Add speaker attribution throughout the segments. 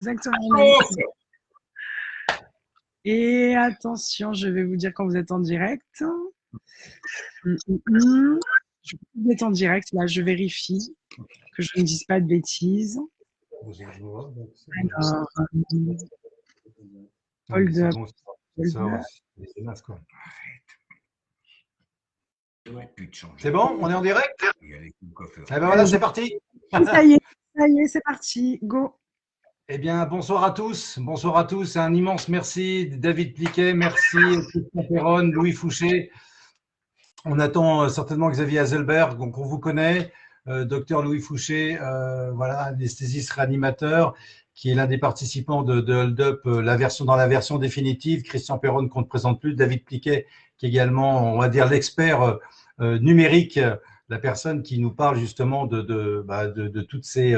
Speaker 1: Exactement. Et attention, je vais vous dire quand vous êtes en direct. Vous êtes en direct, là, je vérifie que je ne dise pas de bêtises. Alors, hold up.
Speaker 2: C'est bon, on est en direct? Eh ben voilà, c'est parti.
Speaker 1: Ça y est, c'est parti, go.
Speaker 2: Eh bien, bonsoir à tous. Bonsoir à tous. Un immense merci, David Pliquet. Merci, Christian Perron, Louis Fouché. On attend certainement Xavier Hazelberg, donc on vous connaît. Docteur Louis Fouché, voilà, anesthésiste réanimateur, qui est l'un des participants de Hold Up, dans la version définitive. Christian Perron, qu'on ne présente plus. David Pliquet, qui est également, on va dire, l'expert numérique, la personne qui nous parle justement de toutes ces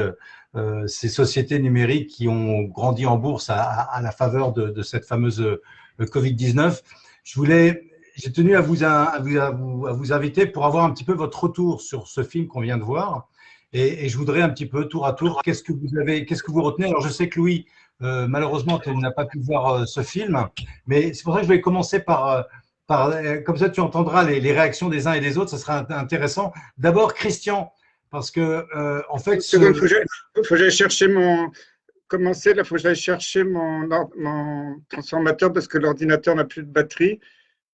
Speaker 2: sociétés numériques qui ont grandi en bourse à la faveur de cette fameuse Covid-19. J'ai tenu à vous inviter pour avoir un petit peu votre retour sur ce film qu'on vient de voir. Et je voudrais un petit peu, tour à tour, qu'est-ce que vous retenez? Alors, je sais que Louis, malheureusement, tu n'as pas pu voir ce film, mais c'est pour ça que je vais commencer comme ça, tu entendras les réactions des uns et des autres, ça sera intéressant. D'abord, Christian, parce que, en fait…
Speaker 3: Une seconde, faut que j'aille chercher commencer, là, il faut que j'aille chercher mon transformateur parce que l'ordinateur n'a plus de batterie.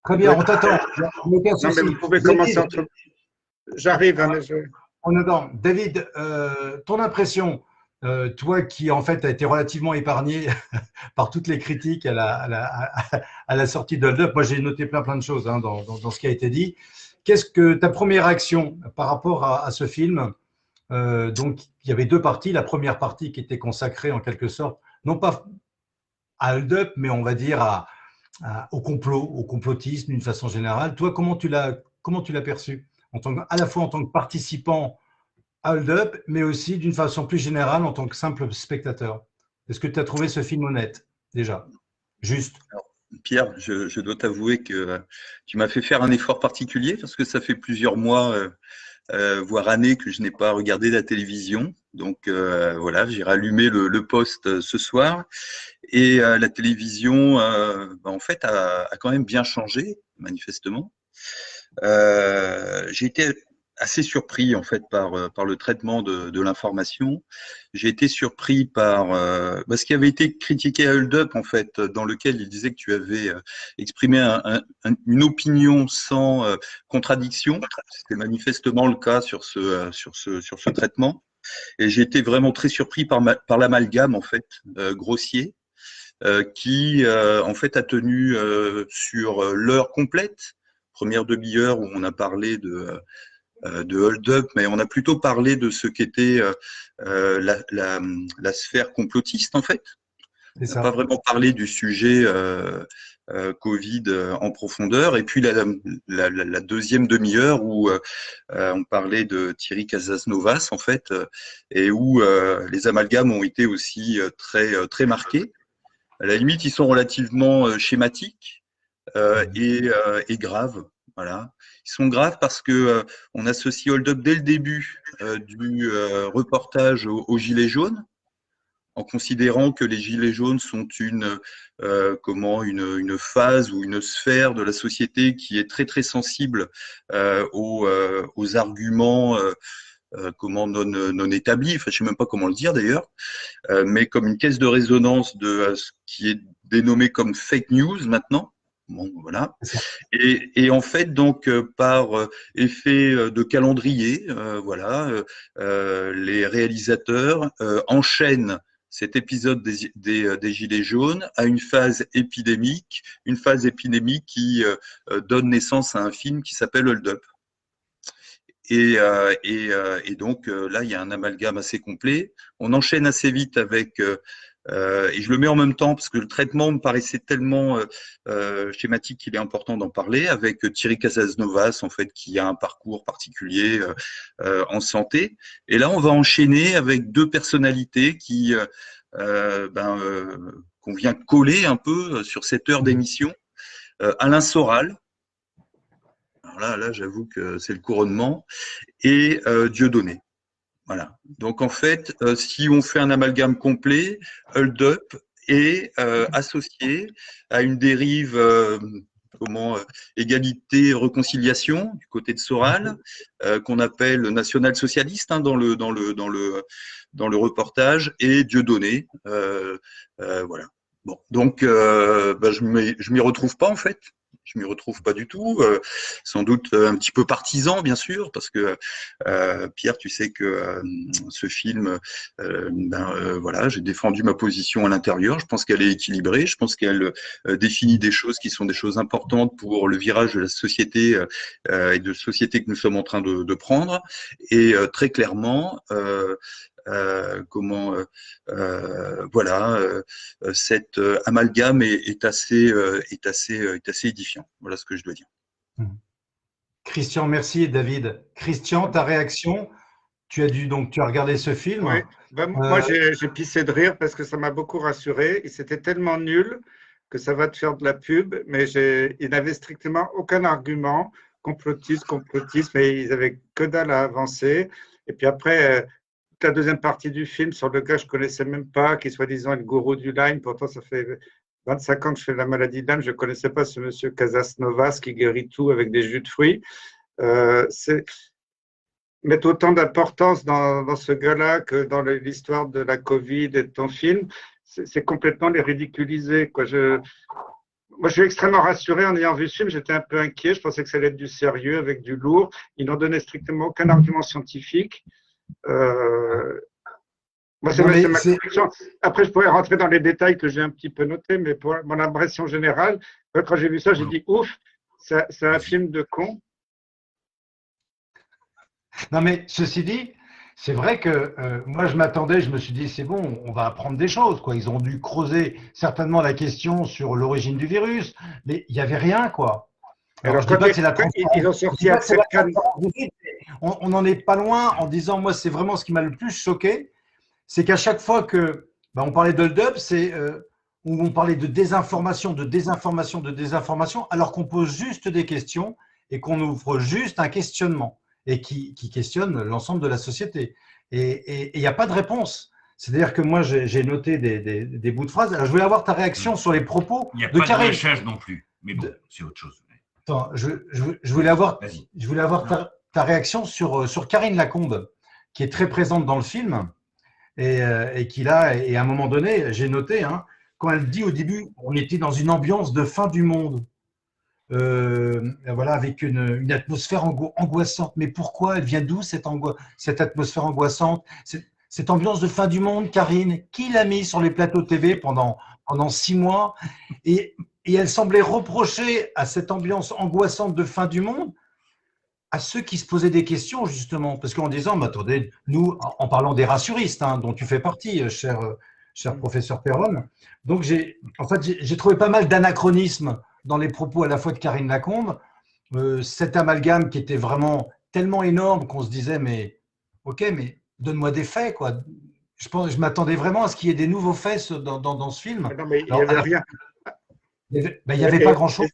Speaker 2: Très bien, on t'attend.
Speaker 3: Non, mais vous pouvez commencer entre… J'arrive. Hein,
Speaker 2: on attend. David, ton impression, toi qui en fait a été relativement épargné par toutes les critiques à la sortie de Hold Up, moi j'ai noté plein de choses hein, dans ce qui a été dit. Qu'est-ce que ta première réaction par rapport à ce film? Donc il y avait deux parties. La première partie qui était consacrée en quelque sorte, non pas à Hold Up, mais on va dire au complotisme d'une façon générale. Toi, comment tu l'as perçu à la fois en tant que participant à Hold Up, mais aussi d'une façon plus générale en tant que simple spectateur? Est-ce que tu as trouvé ce film honnête, déjà? Juste.
Speaker 4: Alors, Pierre, je dois t'avouer que tu m'as fait faire un effort particulier parce que ça fait plusieurs mois, voire années que je n'ai pas regardé la télévision. Donc voilà, j'ai rallumé le poste ce soir. Et la télévision, en fait, a quand même bien changé, manifestement. J'ai été assez surpris en fait par le traitement de l'information. J'ai été surpris par ce qui avait été critiqué à Hold Up en fait, dans lequel il disait que tu avais exprimé une opinion sans contradiction. C'était manifestement le cas sur ce traitement. Et j'ai été vraiment très surpris par l'amalgame en fait grossier. Qui en fait a tenu sur l'heure complète, première demi-heure où on a parlé de Hold Up, mais on a plutôt parlé de ce qu'était la sphère complotiste en fait. On n'a pas vraiment parlé du sujet Covid en profondeur. Et puis la deuxième demi-heure où on parlait de Thierry Casasnovas en fait, et où les amalgames ont été aussi très marqués. À la limite, ils sont relativement schématiques et graves. Voilà. Ils sont graves parce que on associe Hold Up dès le début du reportage aux Gilets jaunes, en considérant que les Gilets jaunes sont une phase ou une sphère de la société qui est très sensible aux arguments non établis, enfin je sais même pas comment le dire d'ailleurs, mais comme une caisse de résonance de ce qui est dénommé comme fake news maintenant. Bon, voilà. Et en fait, donc, par effet de calendrier, les réalisateurs enchaînent cet épisode des Gilets jaunes à une phase épidémique qui donne naissance à un film qui s'appelle Hold Up. Et donc là, il y a un amalgame assez complet. On enchaîne assez vite avec, et je le mets en même temps parce que le traitement me paraissait tellement schématique qu'il est important d'en parler, avec Thierry Casasnovas, en fait, qui a un parcours particulier en santé. Et là, on va enchaîner avec deux personnalités qu'on vient coller un peu sur cette heure d'émission. Alain Soral. Alors là, j'avoue que c'est le couronnement. Et Dieudonné. Voilà. Donc en fait, si on fait un amalgame complet, Hold Up est associé à une dérive égalité réconciliation du côté de Soral, qu'on appelle national-socialiste dans le reportage, et Dieudonné. Voilà. Bon, donc je m'y retrouve pas en fait. Je m'y retrouve pas du tout. Sans doute un petit peu partisan, bien sûr, parce que Pierre, tu sais que ce film, voilà, j'ai défendu ma position à l'intérieur. Je pense qu'elle est équilibrée. Je pense qu'elle définit des choses qui sont des choses importantes pour le virage de la société et de société que nous sommes en train de prendre. Et très clairement, cet amalgame est assez édifiant. Voilà ce que je dois dire.
Speaker 2: Christian, merci David. Christian, ta réaction? Tu as regardé ce film?
Speaker 3: Oui. Moi, j'ai pissé de rire parce que ça m'a beaucoup rassuré. Et c'était tellement nul que ça va te faire de la pub, mais il n'avait strictement aucun argument. Complotiste, mais ils n'avaient que dalle à avancer. Et puis après, la deuxième partie du film sur le gars que je ne connaissais même pas, qui est soi-disant le gourou du Lyme. Pourtant, ça fait 25 ans que je fais la maladie de Lyme. Je ne connaissais pas ce monsieur Casasnovas qui guérit tout avec des jus de fruits. Mettre autant d'importance dans ce gars-là que dans l'histoire de la Covid et de ton film, c'est complètement les ridiculiser, quoi. Moi, je suis extrêmement rassuré en ayant vu ce film. J'étais un peu inquiet. Je pensais que ça allait être du sérieux avec du lourd. Ils n'ont donné strictement aucun argument scientifique. Moi, c'est ma conviction. Après, je pourrais rentrer dans les détails que j'ai un petit peu notés, mais pour mon impression générale, quand j'ai vu ça, j'ai dit ouf, c'est un film de con.
Speaker 2: Non, mais ceci dit, c'est vrai que moi, je me suis dit, c'est bon, on va apprendre des choses, quoi. Ils ont dû creuser certainement la question sur l'origine du virus, mais il n'y avait rien, quoi. Alors, je dis pas que c'est la
Speaker 3: ils ont sorti un
Speaker 2: on n'en est pas loin en disant, moi, c'est vraiment ce qui m'a le plus choqué, c'est qu'à chaque fois que on parlait d'Hold Up, où on parlait de désinformation, alors qu'on pose juste des questions et qu'on ouvre juste un questionnement et qui questionne l'ensemble de la société. Et il n'y a pas de réponse. C'est-à-dire que moi, j'ai noté des bouts de phrases. Alors, je voulais avoir ta réaction sur les propos
Speaker 5: de Karine. Il n'y a pas de recherche non plus, mais bon, c'est autre chose.
Speaker 2: Attends, je voulais avoir ta réaction sur Karine Lacombe, qui est très présente dans le film et à un moment donné, j'ai noté, quand elle dit au début, on était dans une ambiance de fin du monde. Voilà, avec une atmosphère angoissante. Mais pourquoi? Elle vient d'où cette atmosphère angoissante? Cette ambiance de fin du monde, Karine, qui l'a mis sur les plateaux TV pendant 6 mois? Et elle semblait reprocher à cette ambiance angoissante de fin du monde à ceux qui se posaient des questions, justement. Parce qu'en disant, attendez, nous, en parlant des rassuristes, dont tu fais partie, cher professeur Perron, donc j'ai trouvé pas mal d'anachronismes dans les propos à la fois de Karine Lacombe, cet amalgame qui était vraiment tellement énorme qu'on se disait, mais ok, mais donne-moi des faits, quoi. Je m'attendais vraiment à ce qu'il y ait des nouveaux faits dans ce film.
Speaker 3: Non, mais il n'y avait rien.
Speaker 2: Il n'y avait pas grand-chose.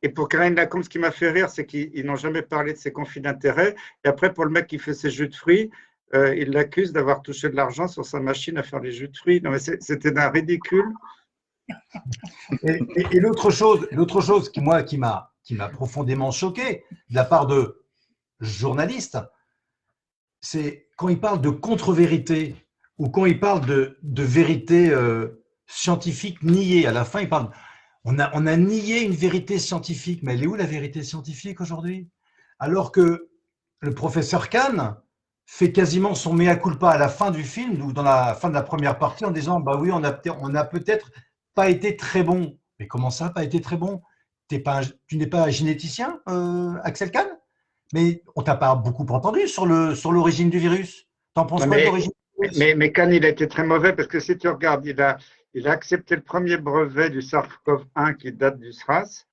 Speaker 3: Et pour Karine Lacombe, ce qui m'a fait rire, c'est qu'ils n'ont jamais parlé de ses conflits d'intérêts. Et après, pour le mec qui fait ses jus de fruits, il l'accuse d'avoir touché de l'argent sur sa machine à faire les jus de fruits. Non, mais c'était d'un ridicule.
Speaker 2: Et l'autre chose qui m'a profondément choqué de la part de journalistes, c'est quand ils parlent de contre-vérité ou quand ils parlent de vérité scientifique niée. À la fin, ils parlent on a nié une vérité scientifique, mais elle est où la vérité scientifique aujourd'hui? Alors que le professeur Kahn fait quasiment son mea culpa à la fin du film ou dans la fin de la première partie en disant bah oui, on a peut-être pas été très bon. Mais comment ça, pas été très bon? Tu n'es pas généticien, Axel Kahn? Mais on t'a pas beaucoup entendu sur l'origine du virus. T'en penses quoi de l'origine du virus?
Speaker 3: Mais Kahn, il a été très mauvais parce que si tu regardes, il a accepté le premier brevet du SARS-CoV-1 qui date du SRAS.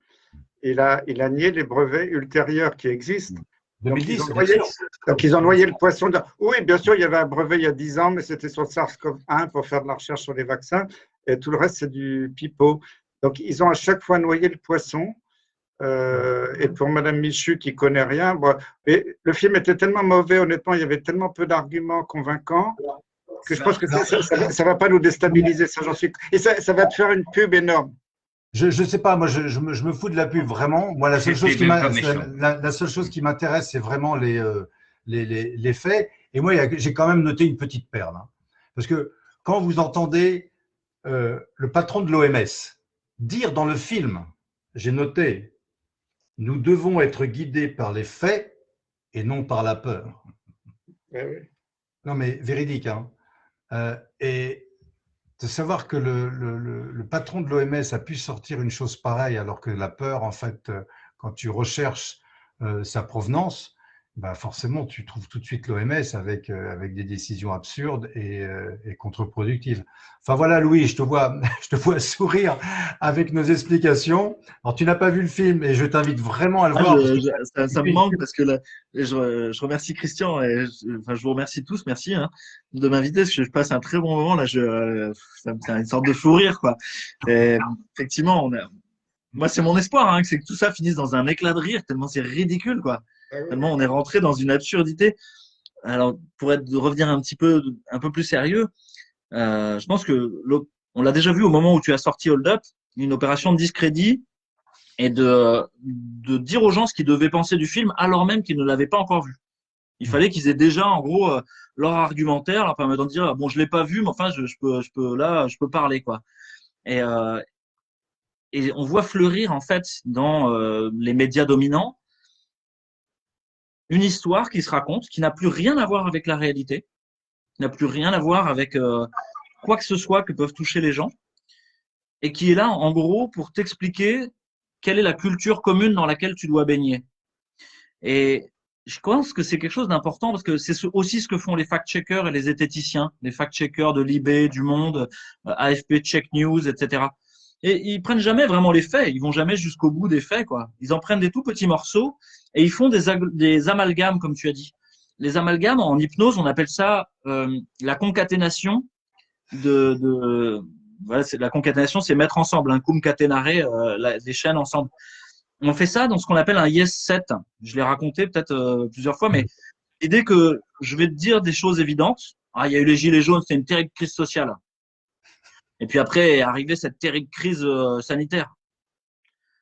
Speaker 3: Il a nié les brevets ultérieurs qui existent.
Speaker 2: 2010,
Speaker 3: donc, ils ont noyé le poisson. Oui, bien sûr, il y avait un brevet il y a 10 ans, mais c'était sur le SARS-CoV-1 pour faire de la recherche sur les vaccins. Et tout le reste, c'est du pipeau. Donc, ils ont à chaque fois noyé le poisson Et pour Madame Michu qui connaît rien, bon, mais le film était tellement mauvais, honnêtement, il y avait tellement peu d'arguments convaincants que je pense que ça va pas nous déstabiliser, ça j'en suis. Et ça va te faire une pub énorme.
Speaker 2: Je sais pas, moi je me fous de la pub vraiment. Moi la seule chose qui m'intéresse, c'est vraiment les faits. Et moi j'ai quand même noté une petite perle, hein. Parce que quand vous entendez le patron de l'OMS dire dans le film, j'ai noté, nous devons être guidés par les faits et non par la peur.
Speaker 3: Oui.
Speaker 2: Non mais véridique, hein. Et de savoir que le patron de l'OMS a pu sortir une chose pareille, alors que la peur, en fait, quand tu recherches sa provenance, bah forcément, tu trouves tout de suite l'OMS avec des décisions absurdes et contre-productives. Enfin voilà, Louis, je te vois sourire avec nos explications. Alors, tu n'as pas vu le film et je t'invite vraiment à le voir.
Speaker 6: Ça me manque parce que là, je remercie Christian et je vous remercie tous, merci de m'inviter parce que je passe un très bon moment là. C'est une sorte de fou rire quoi. Et, effectivement, moi c'est mon espoir c'est que tout ça finisse dans un éclat de rire tellement c'est ridicule quoi. Tellement on est rentré dans une absurdité. Alors pour revenir un peu plus sérieux, je pense que on l'a déjà vu au moment où tu as sorti Hold Up, une opération de discrédit et de dire aux gens ce qu'ils devaient penser du film alors même qu'ils ne l'avaient pas encore vu. Il fallait qu'ils aient déjà en gros leur argumentaire leur permettant de dire bon je l'ai pas vu mais enfin je peux parler quoi. Et on voit fleurir en fait dans les médias dominants une histoire qui se raconte, qui n'a plus rien à voir avec la réalité, qui n'a plus rien à voir avec quoi que ce soit que peuvent toucher les gens, et qui est là, en gros, pour t'expliquer quelle est la culture commune dans laquelle tu dois baigner. Et je pense que c'est quelque chose d'important, parce que c'est aussi ce que font les fact-checkers et les zététiciens, les fact-checkers de Libé, du Monde, AFP Check News, etc. Et ils prennent jamais vraiment les faits, ils vont jamais jusqu'au bout des faits, quoi. Ils en prennent des tout petits morceaux et ils font des amalgames, comme tu as dit. Les amalgames, en hypnose, on appelle ça la concaténation voilà, la concaténation, c'est mettre ensemble, un cum catenare, les chaînes ensemble. On fait ça dans ce qu'on appelle un yes set. Je l'ai raconté peut-être plusieurs fois, mais l'idée que je vais te dire des choses évidentes. Il y a eu les gilets jaunes, c'était une terrible crise sociale. Et puis après est arrivée cette terrible crise sanitaire.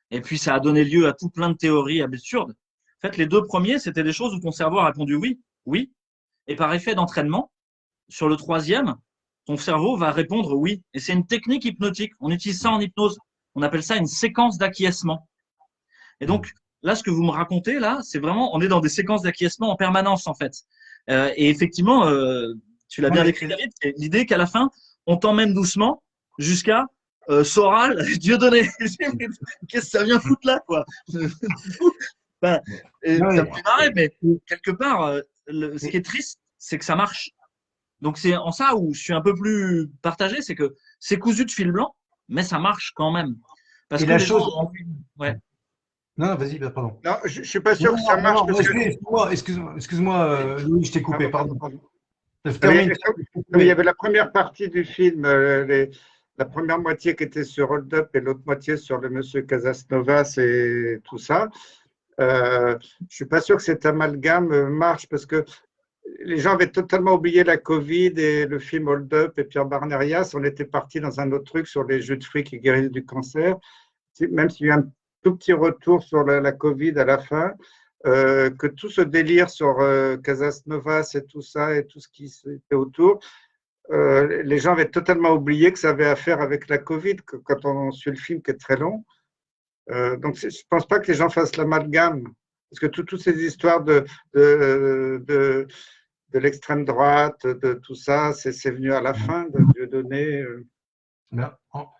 Speaker 6: Et puis ça a donné lieu à tout plein de théories absurdes. En fait, les deux premiers, c'était des choses où ton cerveau a répondu oui, oui. Et par effet d'entraînement, sur le troisième, ton cerveau va répondre oui. Et c'est une technique hypnotique. On utilise ça en hypnose. On appelle ça une séquence d'acquiescement. Et donc, là, ce que vous me racontez, là, c'est vraiment, on est dans des séquences d'acquiescement en permanence, en fait. Et effectivement, tu l'as bien décrit, David, c'est l'idée qu'à la fin, on t'emmène doucement jusqu'à Soral, Dieudonné. Qu'est-ce que ça vient foutre là, quoi? Ça me fait marrer, mais quelque part, ce qui est triste, c'est que ça marche. Donc, c'est en ça où je suis un peu plus partagé, c'est que c'est cousu de fil blanc, mais ça marche quand même. Parce que
Speaker 2: la chose.
Speaker 6: Ouais.
Speaker 2: Non, vas-y, pardon.
Speaker 3: Non, je ne suis pas sûr que ça marche.
Speaker 2: Excuse-moi, Louis, je t'ai coupé, pardon.
Speaker 3: Il y avait la première partie du film, la première moitié qui était sur Hold Up et l'autre moitié sur le monsieur Casasnovas et tout ça. Je ne suis pas sûr que cet amalgame marche parce que les gens avaient totalement oublié la Covid et le film Hold Up et Pierre Barnerias. On était parti dans un autre truc sur les jus de fruits qui guérissent du cancer. Même s'il y a eu un tout petit retour sur la Covid à la fin, que tout ce délire sur Casasnovas et tout ça et tout ce qui était autour, les gens avaient totalement oublié que ça avait affaire avec la Covid quand on suit le film qui est très long. Donc, je ne pense pas que les gens fassent l'amalgame. Parce que toutes ces histoires de l'extrême droite, de tout ça, c'est venu à la fin de Dieudonné.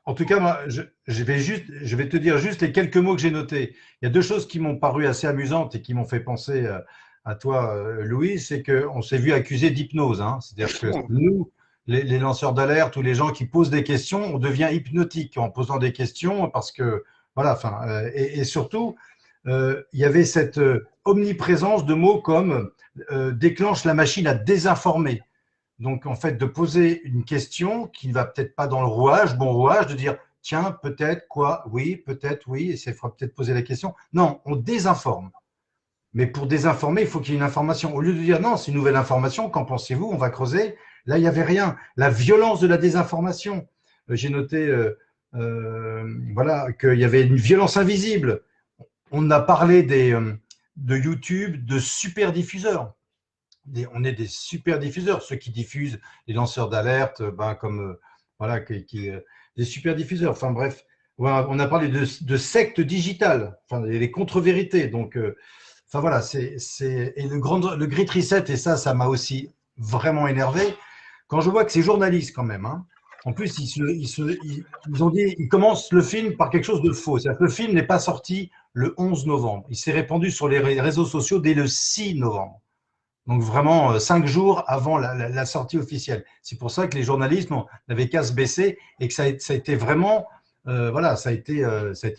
Speaker 2: En tout cas, moi, je vais te dire juste les quelques mots que j'ai notés. Il y a deux choses qui m'ont paru assez amusantes et qui m'ont fait penser à toi, Louis, c'est qu'on s'est vu accuser d'hypnose. C'est-à-dire que nous, les lanceurs d'alerte ou les gens qui posent des questions, on devient hypnotique en posant des questions parce que, voilà, et surtout, il y avait cette omniprésence de mots comme déclenche la machine à désinformer. Donc, en fait, de poser une question qui ne va peut-être pas dans le rouage, bon rouage, de dire tiens, peut-être quoi, oui, peut-être oui, et ça fera peut-être poser la question. Non, on désinforme. Mais pour désinformer, il faut qu'il y ait une information. Au lieu de dire non, c'est une nouvelle information, qu'en pensez-vous? On va creuser. Là, il n'y avait rien. La violence de la désinformation. J'ai noté voilà, qu'il y avait une violence invisible. On a parlé de YouTube, de super diffuseurs. On est des super diffuseurs, ceux qui diffusent les lanceurs d'alerte, comme voilà, des super diffuseurs. Enfin bref, voilà, on a parlé de sectes digitales, enfin les contre-vérités. Donc, enfin voilà, et le Great Reset, et ça m'a aussi vraiment énervé quand je vois que ces journalistes quand même, hein, en plus ils ont dit, ils commencent le film par quelque chose de faux. C'est-à-dire que le film n'est pas sorti le 11 novembre. Il s'est répandu sur les réseaux sociaux dès le 6 novembre. Donc vraiment 5 jours avant la sortie officielle. C'est pour ça que les journalistes n'avaient qu'à se baisser et que ça a été vraiment, voilà, ça a été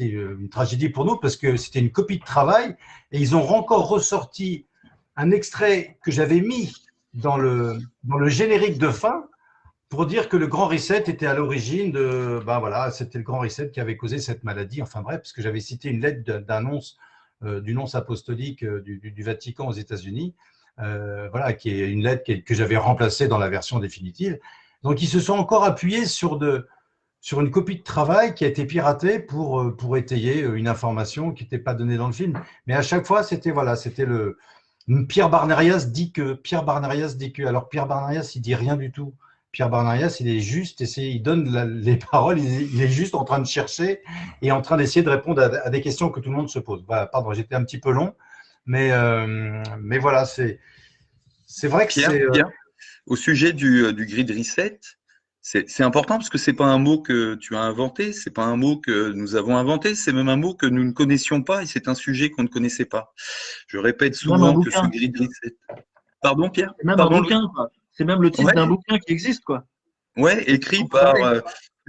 Speaker 2: une tragédie pour nous parce que c'était une copie de travail et ils ont encore ressorti un extrait que j'avais mis dans le générique de fin pour dire que le Grand Reset était à l'origine de, voilà, c'était le Grand Reset qui avait causé cette maladie. Enfin bref, parce que j'avais cité une lettre d'annonce du nonce apostolique du Vatican aux États-Unis. Voilà, qui est une lettre que j'avais remplacée dans la version définitive. Donc, ils se sont encore appuyés sur une copie de travail qui a été piratée pour étayer une information qui n'était pas donnée dans le film. Mais à chaque fois, c'était Pierre Barnerias dit que. Alors, Pierre Barnerias, il dit rien du tout. Pierre Barnerias, il est juste, il donne les paroles, il est juste en train de chercher et en train d'essayer de répondre à des questions que tout le monde se pose. Voilà, pardon, j'étais un petit peu long. Mais voilà, c'est vrai que
Speaker 4: Pierre, au sujet du Grid Reset, c'est important parce que c'est pas un mot que tu as inventé, c'est pas un mot que nous avons inventé, c'est même un mot que nous ne connaissions pas et c'est un sujet qu'on ne connaissait pas. Je répète souvent que ce Grid Reset. Pardon, Pierre?
Speaker 6: C'est même un bouquin, quoi. C'est même le titre d'un bouquin qui existe, quoi.
Speaker 4: Ouais, écrit par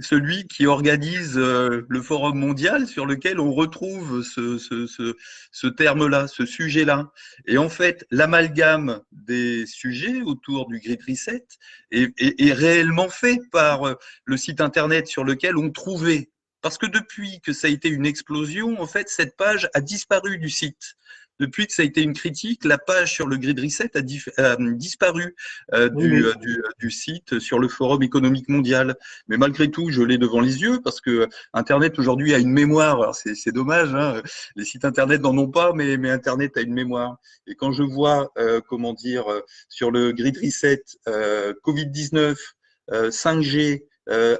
Speaker 4: celui qui organise le Forum mondial sur lequel on retrouve ce terme-là, ce sujet-là. Et en fait, l'amalgame des sujets autour du Great Reset est réellement fait par le site internet sur lequel on trouvait. Parce que depuis que ça a été une explosion, en fait, cette page a disparu du site. Depuis que ça a été une critique, la page sur le Grid Reset a disparu du site sur le Forum économique mondial. Mais malgré tout, je l'ai devant les yeux parce que Internet aujourd'hui a une mémoire. Alors c'est dommage, hein, les sites Internet n'en ont pas, mais Internet a une mémoire. Et quand je vois, sur le Grid Reset, Covid-19, 5G,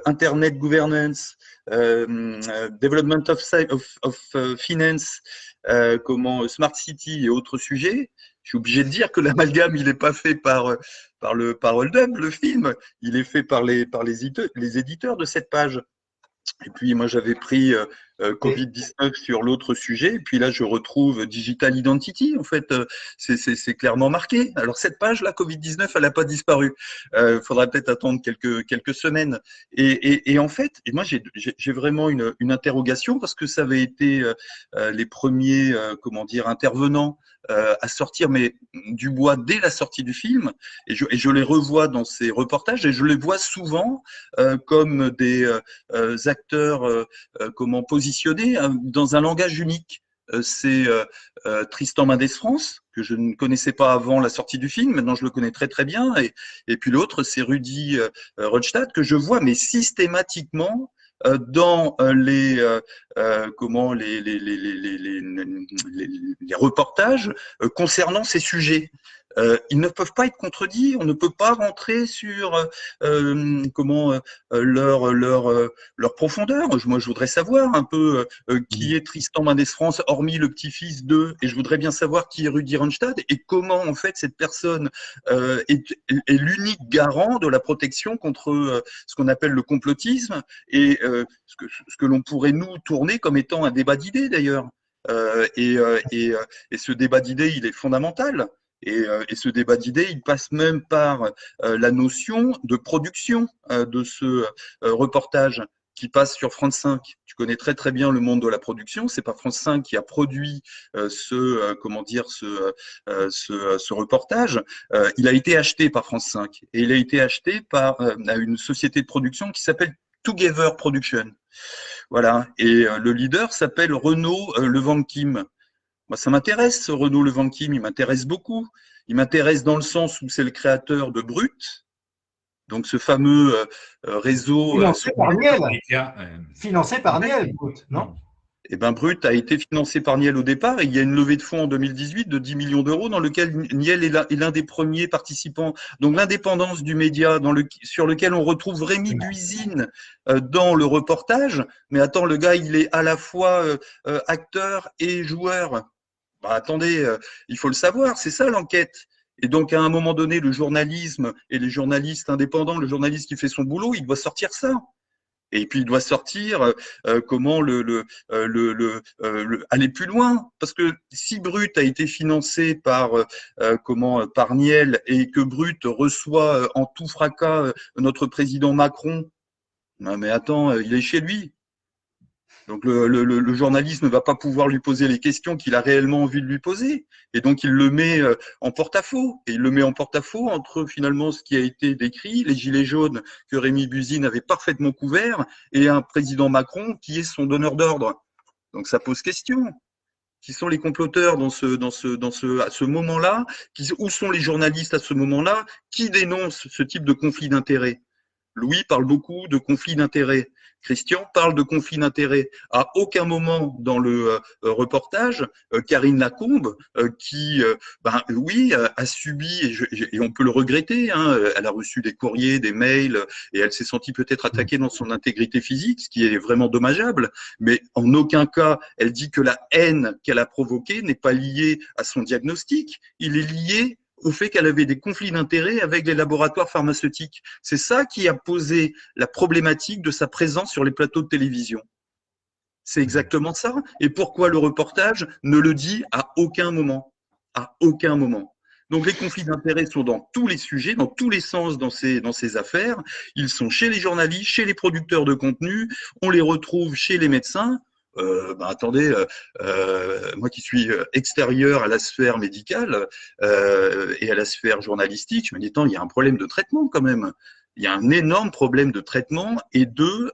Speaker 4: Internet Governance, Development of Finance, Smart City et autres sujets, je suis obligé de dire que l'amalgame, il n'est pas fait par Hold Up, le film, il est fait par les éditeurs de cette page. Et puis moi j'avais pris Covid-19 sur l'autre sujet, et puis là je retrouve Digital Identity, en fait c'est clairement marqué. Alors cette page là, Covid-19, elle n'a pas disparu. Faudra peut-être attendre quelques semaines. Et en fait, moi j'ai vraiment une interrogation parce que ça avait été les premiers intervenants à sortir mais du bois dès la sortie du film, et je les revois dans ces reportages et je les vois souvent comme des acteurs positionnés dans un langage unique. C'est Tristan Mendès France, que je ne connaissais pas avant la sortie du film, maintenant je le connais très très bien, et puis l'autre c'est Rudi Rodstadt, que je vois mais systématiquement dans les reportages concernant ces sujets. Ils ne peuvent pas être contredits, on ne peut pas rentrer sur leur profondeur. Moi, je voudrais savoir un peu qui est Tristan Mendès France, hormis le petit-fils d'eux, et je voudrais bien savoir qui est Rudi Rodstadt et comment, en fait, cette personne est l'unique garant de la protection contre ce qu'on appelle le complotisme et ce que l'on pourrait nous tourner comme étant un débat d'idées, d'ailleurs. Et ce débat d'idées, il est fondamental. Et ce débat d'idées, il passe même par la notion de production de ce reportage qui passe sur France 5. Tu connais très très bien le monde de la production. C'est pas France 5 qui a produit ce reportage. Il a été acheté par France 5 et il a été acheté par une société de production qui s'appelle Together Production. Voilà. Et le leader s'appelle Renaud Levanquim. Moi, ça m'intéresse, ce Renaud Levanquim, il m'intéresse beaucoup. Il m'intéresse dans le sens où c'est le créateur de Brut, donc ce fameux réseau.
Speaker 2: Financé par Niel.
Speaker 5: Média,
Speaker 2: Financé par Niel, Brut, non?
Speaker 4: Eh ben, Brut a été financé par Niel au départ et il y a une levée de fonds en 2018 de 10 millions d'euros dans lequel Niel est l'un des premiers participants. Donc l'indépendance du média sur lequel on retrouve Rémi Buisine dans le reportage. Mais attends, le gars, il est à la fois acteur et joueur. Bah, attendez, il faut le savoir, c'est ça l'enquête. Et donc, à un moment donné, le journalisme et les journalistes indépendants, le journaliste qui fait son boulot, il doit sortir ça. Et puis, il doit sortir comment aller plus loin. Parce que si Brut a été financé par par Niel et que Brut reçoit en tout fracas notre président Macron, non mais attends, il est chez lui. Donc le journaliste ne va pas pouvoir lui poser les questions qu'il a réellement envie de lui poser. Et donc il le met en porte-à-faux. Et il le met en porte-à-faux entre finalement ce qui a été décrit, les gilets jaunes que Rémi Buisine avait parfaitement couverts, et un président Macron qui est son donneur d'ordre. Donc ça pose question. Qui sont les comploteurs à ce moment-là? Où sont les journalistes à ce moment-là? Qui dénoncent ce type de conflit d'intérêts? Louis parle beaucoup de conflit d'intérêts. Christian parle de conflit d'intérêts. À aucun moment dans le reportage, Karine Lacombe, qui, oui, a subi, et on peut le regretter, hein, elle a reçu des courriers, des mails, et elle s'est sentie peut-être attaquée dans son intégrité physique, ce qui est vraiment dommageable, mais en aucun cas, elle dit que la haine qu'elle a provoquée n'est pas liée à son diagnostic, il est lié au fait qu'elle avait des conflits d'intérêts avec les laboratoires pharmaceutiques. C'est ça qui a posé la problématique de sa présence sur les plateaux de télévision. C'est exactement ça. Et pourquoi le reportage ne le dit à aucun moment? À aucun moment. Donc les conflits d'intérêts sont dans tous les sujets, dans tous les sens dans ces affaires. Ils sont chez les journalistes, chez les producteurs de contenu, on les retrouve chez les médecins. Attendez, moi qui suis extérieur à la sphère médicale et à la sphère journalistique, je me dis, attends, il y a un problème de traitement quand même. Il y a un énorme problème de traitement et de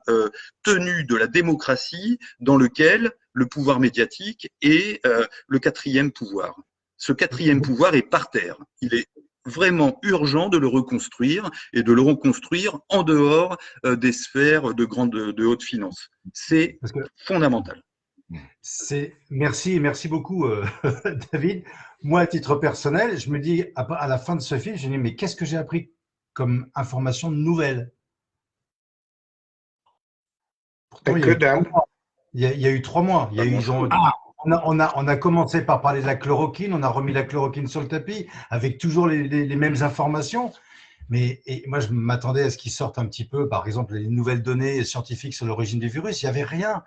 Speaker 4: tenue de la démocratie dans lequel le pouvoir médiatique est le quatrième pouvoir. Ce quatrième pouvoir est par terre. Il est vraiment urgent de le reconstruire et de le reconstruire en dehors des sphères de haute finance. C'est fondamental.
Speaker 2: Merci beaucoup, David. Moi, à titre personnel, je me dis, à la fin de ce film, je me dis, mais qu'est-ce que j'ai appris comme information nouvelle? Pourtant, il y a eu 3 mois. On a commencé par parler de la chloroquine, on a remis la chloroquine sur le tapis avec toujours les mêmes informations. Et moi, je m'attendais à ce qu'ils sortent un petit peu, par exemple, les nouvelles données scientifiques sur l'origine du virus. Il n'y avait rien,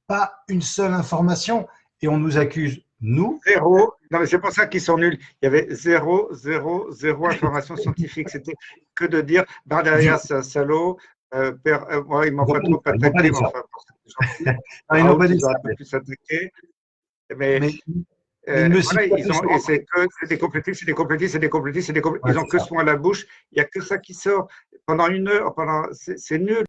Speaker 2: pas une seule information. Et on nous accuse, nous.
Speaker 3: Zéro. Non, mais c'est pour ça qu'ils sont nuls. Il y avait zéro information scientifique. C'était que de dire, derrière, c'est un salaud. Moi, ils m'ont pas trop attaqué, mais enfin, ils n'ont pas dit ça. Pu s'attaquer. Mais voilà, c'est des complétistes, ils ont que ce mot à la bouche, il n'y a que ça qui sort pendant 1 heure, c'est nul.